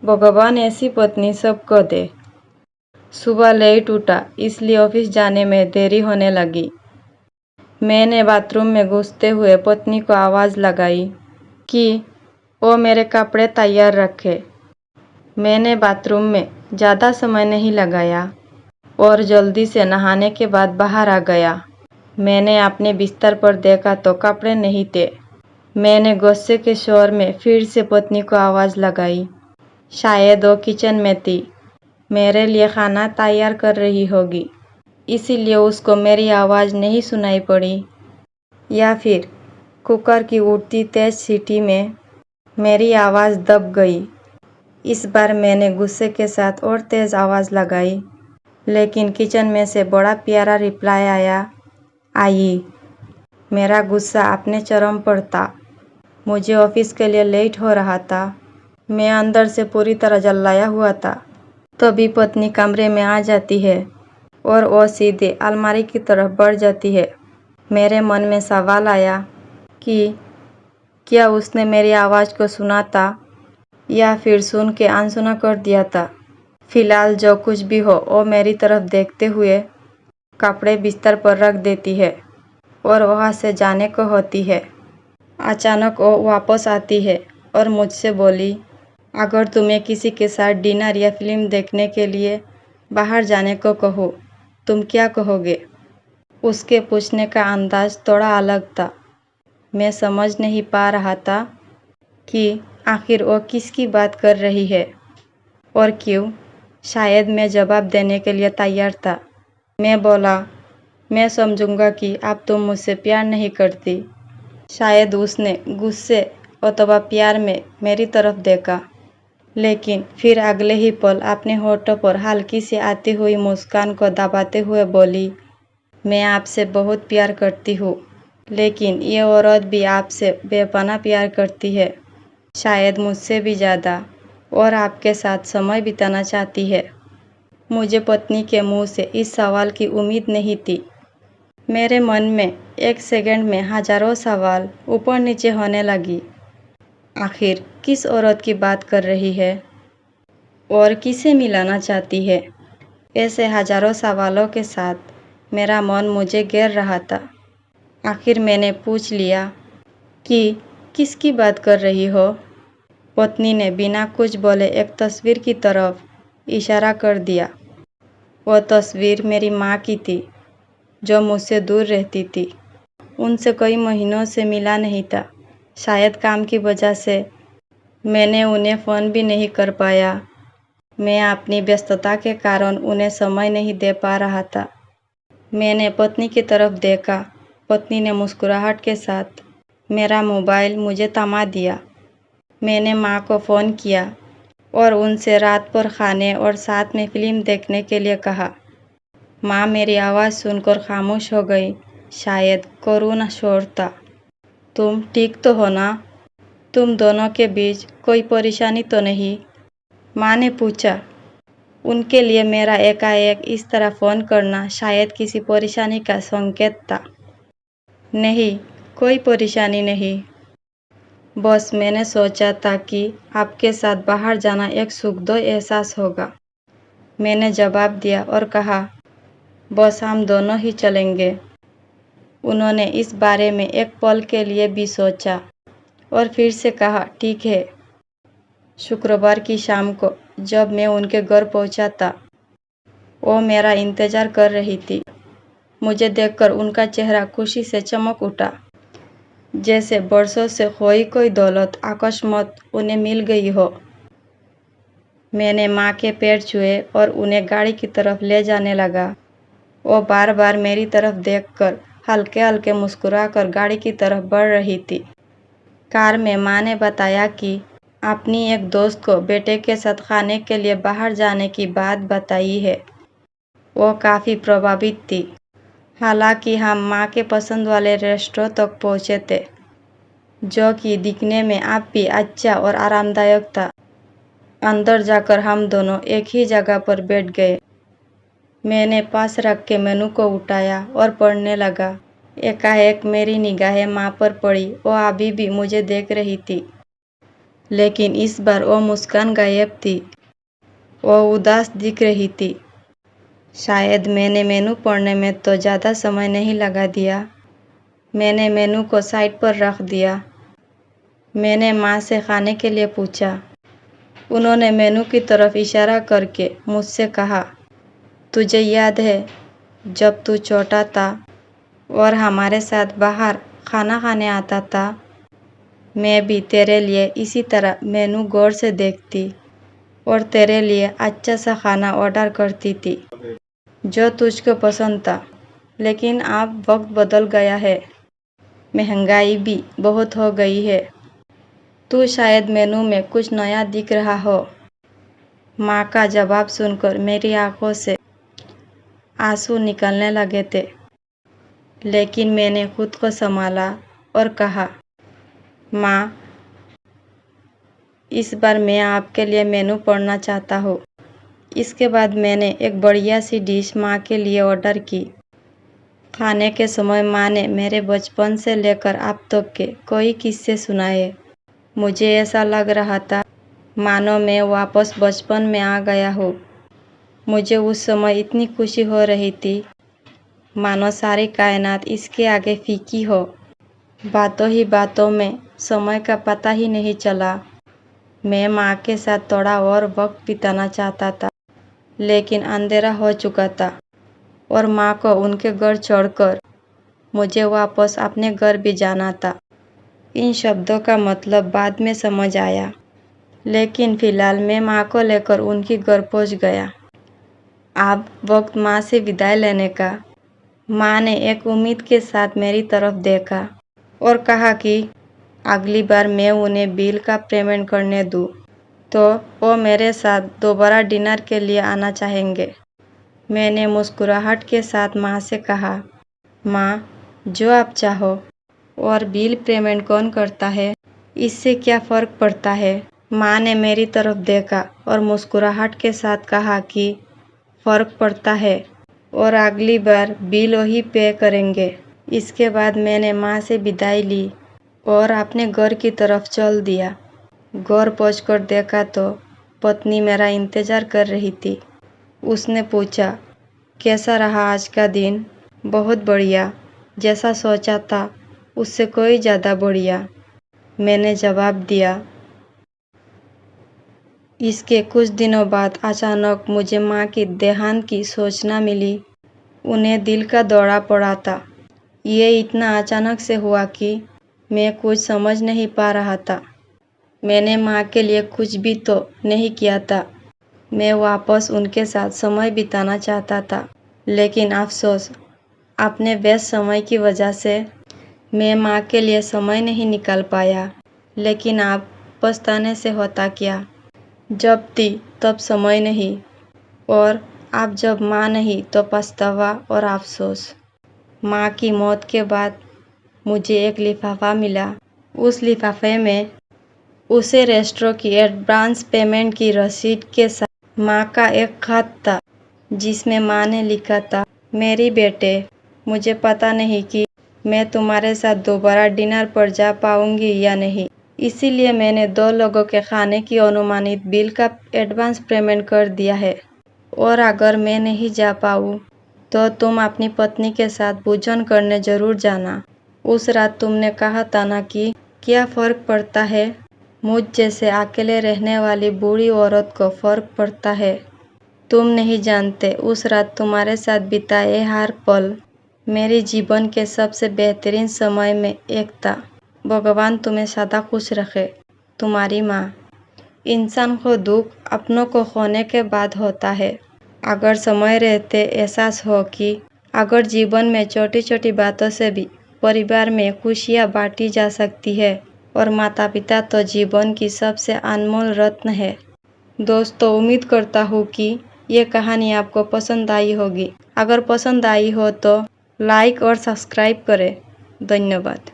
भगवान ऐसी पत्नी सबको दे। सुबह लेट उठा इसलिए ऑफिस जाने में देरी होने लगी। मैंने बाथरूम में घुसते हुए पत्नी को आवाज़ लगाई कि वो मेरे कपड़े तैयार रखे। मैंने बाथरूम में ज़्यादा समय नहीं लगाया और जल्दी से नहाने के बाद बाहर आ गया। मैंने अपने बिस्तर पर देखा तो कपड़े नहीं थे। मैंने गुस्से के शोर में फिर से पत्नी को आवाज़ लगाई। शायद वो किचन में थी, मेरे लिए खाना तैयार कर रही होगी, इसीलिए उसको मेरी आवाज़ नहीं सुनाई पड़ी। या फिर कुकर की उठती तेज सीटी में मेरी आवाज़ दब गई। इस बार मैंने गुस्से के साथ और तेज़ आवाज़ लगाई, लेकिन किचन में से बड़ा प्यारा रिप्लाई आया, आई। मेरा गुस्सा अपने चरम पर था। मुझे ऑफिस के लिए लेट हो रहा था। मैं अंदर से पूरी तरह जलाया हुआ था। तभी पत्नी कमरे में आ जाती है और वो सीधे अलमारी की तरफ बढ़ जाती है। मेरे मन में सवाल आया कि क्या उसने मेरी आवाज़ को सुना था या फिर सुन के अनसुना कर दिया था। फिलहाल जो कुछ भी हो वो मेरी तरफ देखते हुए कपड़े बिस्तर पर रख देती है और वहाँ से जाने को होती है। अचानक वो वापस आती है और मुझसे बोली, अगर तुम्हें किसी के साथ डिनर या फिल्म देखने के लिए बाहर जाने को कहो, तुम क्या कहोगे? उसके पूछने का अंदाज थोड़ा अलग था। मैं समझ नहीं पा रहा था कि आखिर वो किसकी बात कर रही है और क्यों। शायद मैं जवाब देने के लिए तैयार था। मैं बोला, मैं समझूंगा कि अब तुम मुझसे प्यार नहीं करती। शायद उसने गुस्से अथवा प्यार में मेरी तरफ देखा, लेकिन फिर अगले ही पल अपने होठों पर हल्की सी आती हुई मुस्कान को दबाते हुए बोली, मैं आपसे बहुत प्यार करती हूँ, लेकिन ये औरत भी आपसे बेपनाह प्यार करती है, शायद मुझसे भी ज़्यादा, और आपके साथ समय बिताना चाहती है। मुझे पत्नी के मुंह से इस सवाल की उम्मीद नहीं थी। मेरे मन में एक सेकंड में हजारों सवाल ऊपर नीचे होने लगी। आखिर किस औरत की बात कर रही है और किसे मिलाना चाहती है? ऐसे हजारों सवालों के साथ मेरा मन मुझे घेर रहा था। आखिर मैंने पूछ लिया कि किसकी बात कर रही हो? पत्नी ने बिना कुछ बोले एक तस्वीर की तरफ इशारा कर दिया। वो तस्वीर मेरी माँ की थी, जो मुझसे दूर रहती थी। उनसे कई महीनों से मिला नहीं था। शायद काम की वजह से मैंने उन्हें फ़ोन भी नहीं कर पाया। मैं अपनी व्यस्तता के कारण उन्हें समय नहीं दे पा रहा था। मैंने पत्नी की तरफ देखा। पत्नी ने मुस्कुराहट के साथ मेरा मोबाइल मुझे थमा दिया। मैंने माँ को फ़ोन किया और उनसे रात पर खाने और साथ में फ़िल्म देखने के लिए कहा। माँ मेरी आवाज़ सुनकर खामोश हो गई। शायद कोरोना शोर था। तुम ठीक तो हो ना? तुम दोनों के बीच कोई परेशानी तो नहीं? माँ ने पूछा। उनके लिए मेरा एकाएक इस तरह फ़ोन करना शायद किसी परेशानी का संकेत था। नहीं, कोई परेशानी नहीं। बस मैंने सोचा था कि आपके साथ बाहर जाना एक सुखद एहसास होगा। मैंने जवाब दिया और कहा, बस हम दोनों ही चलेंगे। उन्होंने इस बारे में एक पल के लिए भी सोचा और फिर से कहा, ठीक है। शुक्रवार की शाम को जब मैं उनके घर पहुंचा था, वो मेरा इंतज़ार कर रही थी। मुझे देखकर उनका चेहरा खुशी से चमक उठा, जैसे बरसों से खोई कोई दौलत अकस्मात उन्हें मिल गई हो। मैंने माँ के पैर छुए और उन्हें गाड़ी की तरफ ले जाने लगा। वो बार बार मेरी तरफ देखकर हल्के हल्के मुस्कुराकर गाड़ी की तरफ बढ़ रही थी। कार में माँ ने बताया कि अपनी एक दोस्त को बेटे के साथ खाने के लिए बाहर जाने की बात बताई है। वो काफ़ी प्रभावित थी। हालांकि हम माँ के पसंद वाले रेस्टोरेंट तक पहुँचे थे, जो कि दिखने में अब भी अच्छा और आरामदायक था। अंदर जाकर हम दोनों एक ही जगह पर बैठ गए। मैंने पास रख के मेनू को उठाया और पढ़ने लगा। एकाएक मेरी निगाहें माँ पर पड़ी। वो अभी भी मुझे देख रही थी, लेकिन इस बार वो मुस्कान गायब थी। वो उदास दिख रही थी। शायद मैंने मेनू पढ़ने में तो ज़्यादा समय नहीं लगा दिया। मैंने मेनू को साइड पर रख दिया। मैंने माँ से खाने के लिए पूछा। उन्होंने मेनू की तरफ इशारा करके मुझसे कहा, तुझे याद है जब तू छोटा था और हमारे साथ बाहर खाना खाने आता था? मैं भी तेरे लिए इसी तरह मेनू गौर से देखती और तेरे लिए अच्छा सा खाना ऑर्डर करती थी जो तुझको पसंद था। लेकिन अब वक्त बदल गया है, महंगाई भी बहुत हो गई है। तू शायद मेनू में कुछ नया दिख रहा हो। माँ का जवाब सुनकर मेरी आंखों से आंसू निकलने लगे थे, लेकिन मैंने खुद को संभाला और कहा, माँ, इस बार मैं आपके लिए मेनू पढ़ना चाहता हूँ। इसके बाद मैंने एक बढ़िया सी डिश माँ के लिए ऑर्डर की। खाने के समय माँ ने मेरे बचपन से लेकर अब तक के कई किस्से सुनाए। मुझे ऐसा लग रहा था मानो मैं वापस बचपन में आ गया हूँ। मुझे उस समय इतनी खुशी हो रही थी मानो सारी कायनात इसके आगे फीकी हो। बातों ही बातों में समय का पता ही नहीं चला। मैं माँ के साथ थोड़ा और वक्त बिताना चाहता था, लेकिन अंधेरा हो चुका था और माँ को उनके घर छोड़कर मुझे वापस अपने घर भी जाना था। इन शब्दों का मतलब बाद में समझ आया, लेकिन फिलहाल मैं माँ को लेकर उनके घर पहुँच गया। अब वक्त माँ से विदाई लेने का। माँ ने एक उम्मीद के साथ मेरी तरफ देखा और कहा कि अगली बार मैं उन्हें बिल का पेमेंट करने दूँ तो वो मेरे साथ दोबारा डिनर के लिए आना चाहेंगे। मैंने मुस्कुराहट के साथ माँ से कहा, माँ, जो आप चाहो। और बिल पेमेंट कौन करता है, इससे क्या फ़र्क पड़ता है? माँ ने मेरी तरफ देखा और मुस्कुराहट के साथ कहा कि फ़र्क पड़ता है और अगली बार बिल वही पे करेंगे। इसके बाद मैंने माँ से विदाई ली और अपने घर की तरफ चल दिया। घर पहुंचकर देखा तो पत्नी मेरा इंतज़ार कर रही थी। उसने पूछा, कैसा रहा आज का दिन? बहुत बढ़िया, जैसा सोचा था उससे कोई ज़्यादा बढ़िया, मैंने जवाब दिया। इसके कुछ दिनों बाद अचानक मुझे माँ की देहांत की सूचना मिली। उन्हें दिल का दौरा पड़ा था। ये इतना अचानक से हुआ कि मैं कुछ समझ नहीं पा रहा था। मैंने माँ के लिए कुछ भी तो नहीं किया था। मैं वापस उनके साथ समय बिताना चाहता था, लेकिन अफसोस अपने व्यस्त समय की वजह से मैं माँ के लिए समय नहीं निकाल पाया। लेकिन अब पछताने से होता क्या, जब थी तब समय नहीं, और अब जब माँ नहीं तो पछतावा और अफसोस। माँ की मौत के बाद मुझे एक लिफाफा मिला। उस लिफाफे में उसे रेस्टोरेंट की एडवांस पेमेंट की रसीद के साथ माँ का एक खत था, जिसमें माँ ने लिखा था, मेरी बेटे, मुझे पता नहीं कि मैं तुम्हारे साथ दोबारा डिनर पर जा पाऊंगी या नहीं, इसीलिए मैंने 2 लोगों के खाने की अनुमानित बिल का एडवांस पेमेंट कर दिया है। और अगर मैं नहीं जा पाऊँ तो तुम अपनी पत्नी के साथ भोजन करने जरूर जाना। उस रात तुमने कहा था ना कि क्या फ़र्क पड़ता है? मुझ जैसे अकेले रहने वाली बूढ़ी औरत को फ़र्क पड़ता है। तुम नहीं जानते उस रात तुम्हारे साथ बिताए हर पल मेरे जीवन के सबसे बेहतरीन समय में एक था। भगवान तुम्हें सदा खुश रखे। तुम्हारी माँ। इंसान को दुख अपनों को खोने के बाद होता है। अगर समय रहते एहसास हो कि अगर जीवन में छोटी छोटी बातों से भी परिवार में खुशियाँ बांटी जा सकती है, और माता पिता तो जीवन की सबसे अनमोल रत्न है। दोस्तों, उम्मीद करता हूँ कि ये कहानी आपको पसंद आई होगी। अगर पसंद आई हो तो लाइक और सब्सक्राइब करें। धन्यवाद।